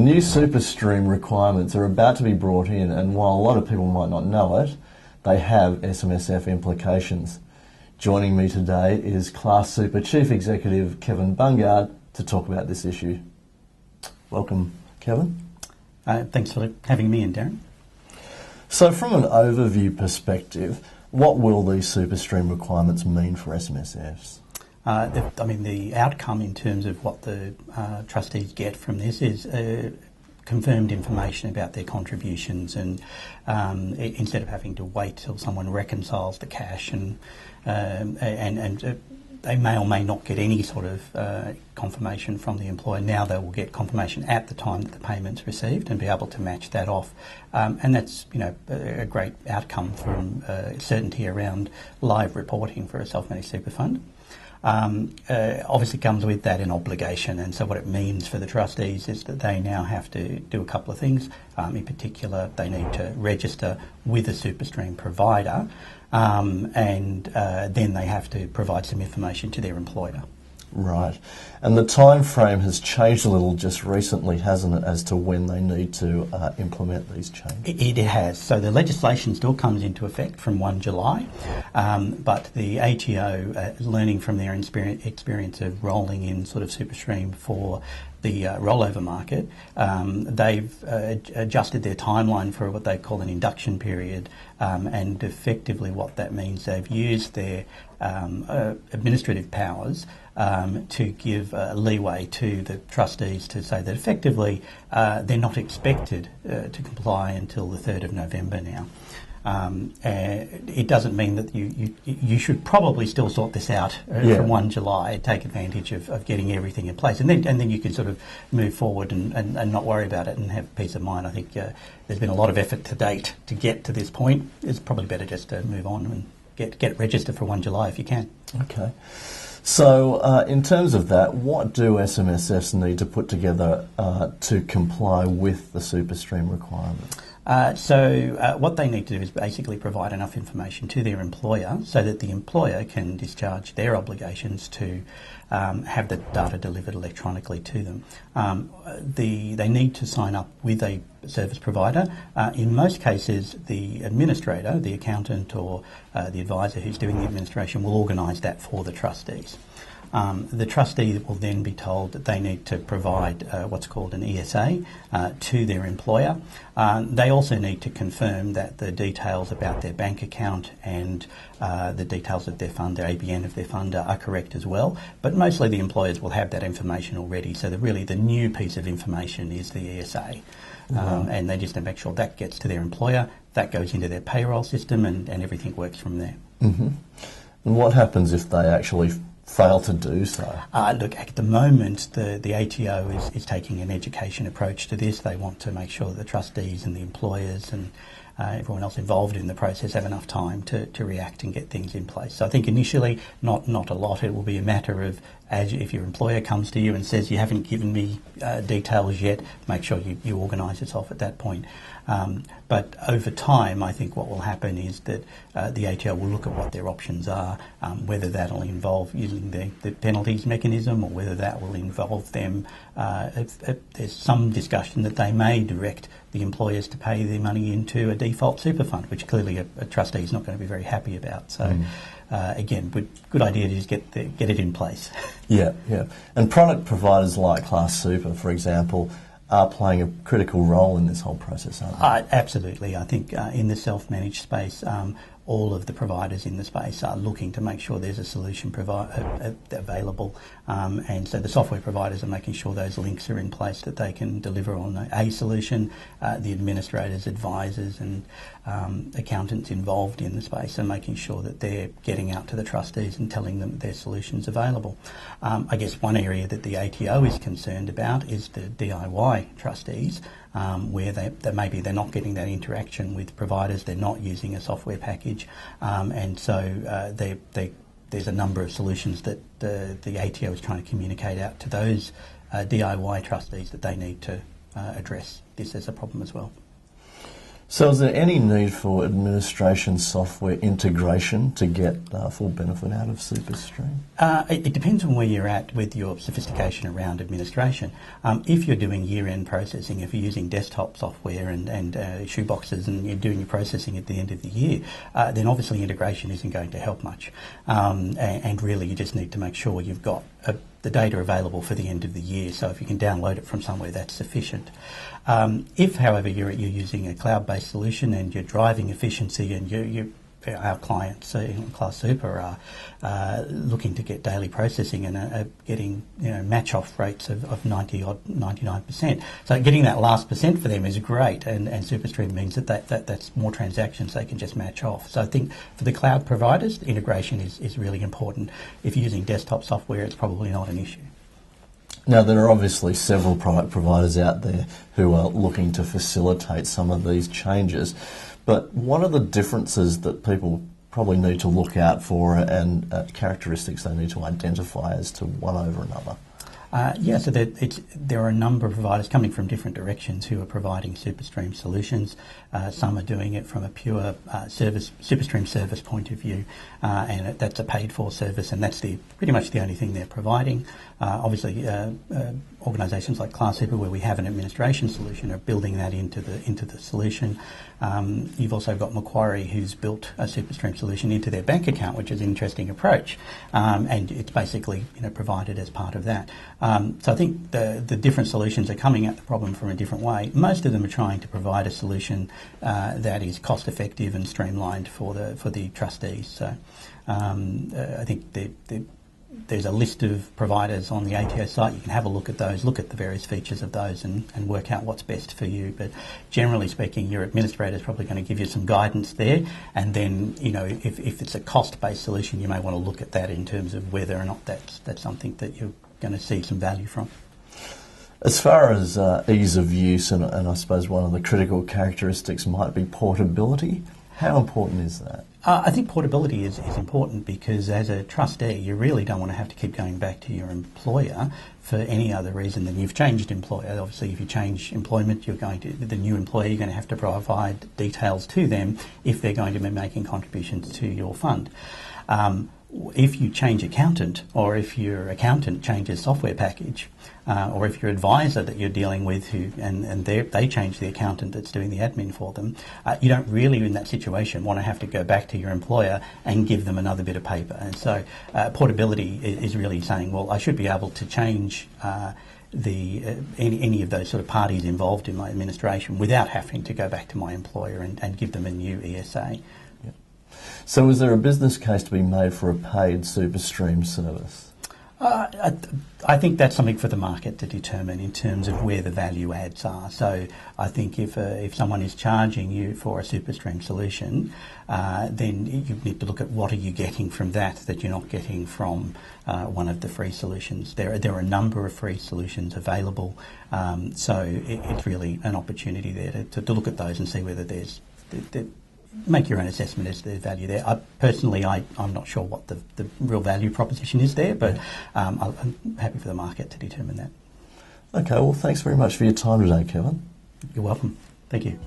new SuperStream requirements are about to be brought in, and while a lot of people might not know it, they have SMSF implications. Joining me today is Class Super Chief Executive Kevin Bungard to talk about this issue. Welcome, Kevin. Thanks for having me in, Darren. So from an overview perspective, what will these SuperStream requirements mean for SMSFs? The outcome in terms of what the trustees get from this is confirmed information about their contributions, and instead of having to wait till someone reconciles the cash, and they may or may not get any sort of confirmation from the employer. Now they will get confirmation at the time that the payment's received and be able to match that off, and that's a great outcome from certainty around live reporting for a self-managed super fund. Obviously comes with that an obligation, and so what it means for the trustees is that they now have to do a couple of things. In particular, they need to register with a SuperStream provider, and then they have to provide some information to their employer. Right. And the time frame has changed a little just recently, hasn't it, as to when they need to implement these changes? It has. So the legislation still comes into effect from 1 July, but the ATO, learning from their experience of rolling in sort of SuperStream for the rollover market, they've adjusted their timeline for what they call an induction period, and effectively what that means, they've used their administrative powers to give leeway to the trustees to say that effectively they're not expected to comply until the 3rd of November now. It doesn't mean that you should probably still sort this out from 1 July, take advantage of getting everything in place, and then you can sort of move forward and not worry about it and have peace of mind. I think there's been a lot of effort to date to get to this point. It's probably better just to move on and get it registered for 1 July if you can. Okay. So in terms of that, what do SMSFs need to put together to comply with the SuperStream requirements? What they need to do is basically provide enough information to their employer so that the employer can discharge their obligations to have the data delivered electronically to them. They need to sign up with a service provider. In most cases, the administrator, the accountant or the advisor who's doing the administration will organise that for the trustees. The trustee will then be told that they need to provide what's called an ESA to their employer. They also need to confirm that the details about their bank account and the details of their fund, the ABN of their fund, are correct as well. But mostly the employers will have that information already, so the new piece of information is the ESA. And they just need to make sure that gets to their employer, that goes into their payroll system, and everything works from there. Mm-hmm. And what happens if they actually fail to do so? Look, at the moment, the ATO is taking an education approach to this. They want to make sure that the trustees and the employers and everyone else involved in the process have enough time to react and get things in place. So I think initially, not a lot. It will be a matter of, if your employer comes to you and says you haven't given me details yet, make sure you organise yourself at that point. But over time, I think what will happen is that the ATO will look at what their options are, whether that will involve using the penalties mechanism or whether that will involve them. If there's some discussion that they may direct the employers to pay their money into a default super fund, which clearly a trustee is not going to be very happy about. So again, good idea to just get it in place. Yeah. And product providers like Class Super, for example, are playing a critical role in this whole process, aren't they? Absolutely. I think in the self-managed space, all of the providers in the space are looking to make sure there's a solution available, and so the software providers are making sure those links are in place that they can deliver on a solution. The administrators, advisors and accountants involved in the space are making sure that they're getting out to the trustees and telling them that their solution's available. I guess one area that the ATO is concerned about is the DIY trustees, where maybe they're not getting that interaction with providers, they're not using a software package, and so there's a number of solutions that the ATO is trying to communicate out to those DIY trustees that they need to address this as a problem as well. So is there any need for administration software integration to get full benefit out of SuperStream? It depends on where you're at with your sophistication around administration. If you're doing year-end processing, if you're using desktop software and shoeboxes and you're doing your processing at the end of the year, then obviously integration isn't going to help much. And really you just need to make sure you've got the data available for the end of the year. So if you can download it from somewhere, that's sufficient. If, however, you're using a cloud-based solution and you're driving efficiency and our clients in Class Super are looking to get daily processing and are getting match-off rates of 99%. So getting that last percent for them is great, and SuperStream means that's more transactions they can just match off. So I think for the cloud providers, integration is really important. If you're using desktop software, it's probably not an issue. Now, there are obviously several product providers out there who are looking to facilitate some of these changes, but what are the differences that people probably need to look out for and characteristics they need to identify as to one over another? So there are a number of providers coming from different directions who are providing SuperStream solutions. Some are doing it from a pure SuperStream service point of view, and that's a paid-for service, and that's pretty much the only thing they're providing. Obviously, organisations like Class Super, where we have an administration solution, are building that into the solution. You've also got Macquarie, who's built a SuperStream solution into their bank account, which is an interesting approach, and it's basically provided as part of that. So I think the different solutions are coming at the problem from a different way. Most of them are trying to provide a solution that is cost effective and streamlined for the trustees. So I think there's a list of providers on the ATO site. You can have a look at those, look at the various features of those and work out what's best for you. But generally speaking, your administrator is probably going to give you some guidance there. And then, if it's a cost-based solution, you may want to look at that in terms of whether or not that's something that you're going to see some value from. As far as ease of use, and I suppose one of the critical characteristics might be portability, how important is that? I think portability is important because as a trustee, you really don't want to have to keep going back to your employer for any other reason than you've changed employer. Obviously, if you change employment, the new employer, you're going to have to provide details to them if they're going to be making contributions to your fund. If you change accountant, or if your accountant changes software package, or if your advisor that you're dealing with they change the accountant that's doing the admin for them, you don't really in that situation want to have to go back to your employer and give them another bit of paper. And so portability is really saying, well, I should be able to change any of those sort of parties involved in my administration without having to go back to my employer and give them a new ESA. So is there a business case to be made for a paid SuperStream service? I think that's something for the market to determine in terms of where the value adds are. So I think if someone is charging you for a SuperStream solution, then you need to look at what are you getting from that you're not getting from one of the free solutions. There are a number of free solutions available, so it's really an opportunity there to look at those and see whether there's make your own assessment as to the value there. I'm not sure what the real value proposition is there, but I'm happy for the market to determine that. Okay, well, thanks very much for your time today, Kevin. You're welcome. Thank you.